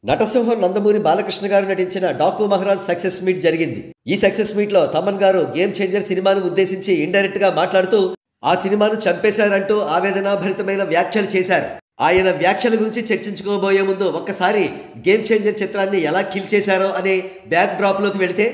నటసింహం నందమూరి బాలకృష్ణ గారు నటించిన Daaku Maharaj success meet జరిగింది. ఈ సక్సెస్ మీట్ లో తమన్ గారు గేమ్ చేంజర్ సినిమాను ఉద్దేశించి ఇండైరెక్ట్ గా మాట్లాడుతూ ఆ సినిమాను చంపేశారంటూ ఆవేదనాభరితమైన వ్యాఖ్యలు చేశారు. ఆయన వ్యాఖ్యల గురించి చర్చించుకోబోయే ముందు ఒక్కసారి గేమ్ చేంజర్ చిత్రాన్ని ఎలా కిల్ చేశారో అనే బ్యాక్ డ్రాప్ లోకి వెళితే,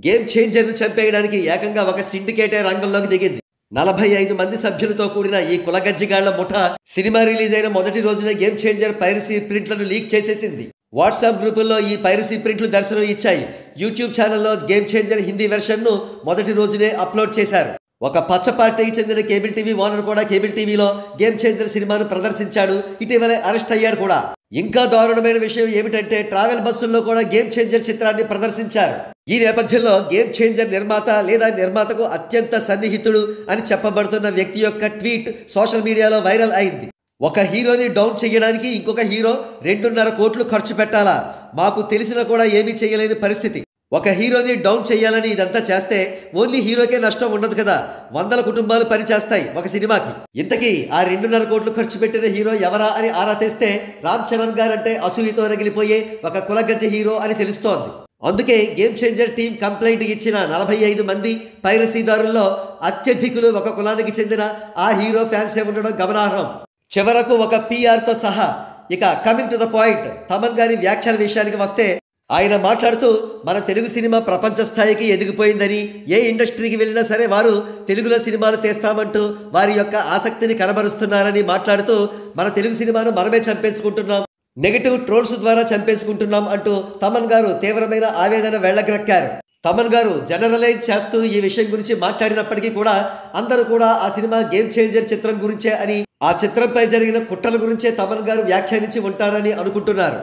గేమ్ చేంజర్ ను చంపేయడానికి ఏకంగా ఒక సిండికేటే రంగంలోకి దిగింది. 45 మంది సభ్యులతో కూడిన ఈ కులగజ్జిగాళ్ల ముఠా సినిమా రిలీజ్ అయిన మొదటి రోజున గేమ్ చేంజర్ పైరసీ ప్రింట్లను లీక్ చేసేసింది. వాట్సాప్ గ్రూపుల్లో ఈ పైరసీ ప్రింట్లు దర్శనం ఇచ్చాయి. యూట్యూబ్ ఛానల్లో గేమ్ చేంజర్ హిందీ వెర్షన్ను మొదటి రోజునే అప్లోడ్ చేశారు. ఒక పచ్చ పార్టీకి చెందిన కేబుల్ టీవీ ఓనర్ కూడా కేబుల్ టీవీలో గేమ్ చేంజర్ సినిమాను ప్రదర్శించాడు. ఇటీవలే అరెస్ట్ అయ్యాడు కూడా. ఇంకా దారుణమైన విషయం ఏమిటంటే, ట్రావెల్ బస్సుల్లో కూడా గేమ్ చేంజర్ చిత్రాన్ని ప్రదర్శించారు. ఈ నేపథ్యంలో గేమ్ చేంజర్ నిర్మాత లేదా నిర్మాతకు అత్యంత సన్నిహితుడు అని చెప్పబడుతున్న వ్యక్తి యొక్క ట్వీట్ సోషల్ మీడియాలో వైరల్ అయింది. ఒక హీరోని డౌన్ చేయడానికి ఇంకొక హీరో 2.5 కోట్లు ఖర్చు పెట్టాలా? మాకు తెలిసిన కూడా ఏమీ చేయలేని పరిస్థితి. ఒక హీరోని డౌన్ చేయాలని ఇదంతా చేస్తే ఓన్లీ హీరోకే నష్టం ఉండదు కదా, 100 కుటుంబాలు పనిచేస్తాయి ఒక సినిమాకి. ఇంతకీ ఆ 2.5 కోట్లు ఖర్చు పెట్టిన హీరో ఎవరా అని ఆరా తీస్తే, రామ్ చరణ్ గారంటే అసూయతో రగిలిపోయే ఒక కులగజ్జ హీరో అని తెలుస్తోంది. అందుకే గేమ్ చేంజర్ టీం కంప్లైంట్ ఇచ్చిన 45 మంది పైరసీదారుల్లో అత్యధికులు ఒక కులానికి చెందిన ఆ హీరో ఫ్యాన్సే ఉండడం గమనార్హం. చివరకు ఒక పిఆర్తో సహా. ఇక coming to the point, Thaman గారి వ్యాఖ్యల విషయానికి వస్తే, ఆయన మాట్లాడుతూ మన తెలుగు సినిమా ప్రపంచ స్థాయికి ఎదిగిపోయిందని, ఏ ఇండస్ట్రీకి వెళ్ళినా సరే వారు తెలుగులో సినిమాలు తీస్తామంటూ వారి యొక్క ఆసక్తిని కనబరుస్తున్నారని మాట్లాడుతూ, మన తెలుగు సినిమాను మనమే చంపేసుకుంటున్నాం, నెగటివ్ ట్రోల్స్ ద్వారా చంపేసుకుంటున్నాం అంటూ తమన్ గారు తీవ్రమైన ఆవేదన వెళ్ళగ్రక్కారు. తమన్ గారు జనరలైజ్ చేస్తూ ఈ విషయం గురించి మాట్లాడినప్పటికీ కూడా అందరూ కూడా ఆ సినిమా గేమ్ చేంజర్ చిత్రం గురించే అని, ఆ చిత్రంపై జరిగిన కుట్రల గురించే తమన్ గారు వ్యాఖ్యానించి ఉంటారని అనుకుంటున్నారు.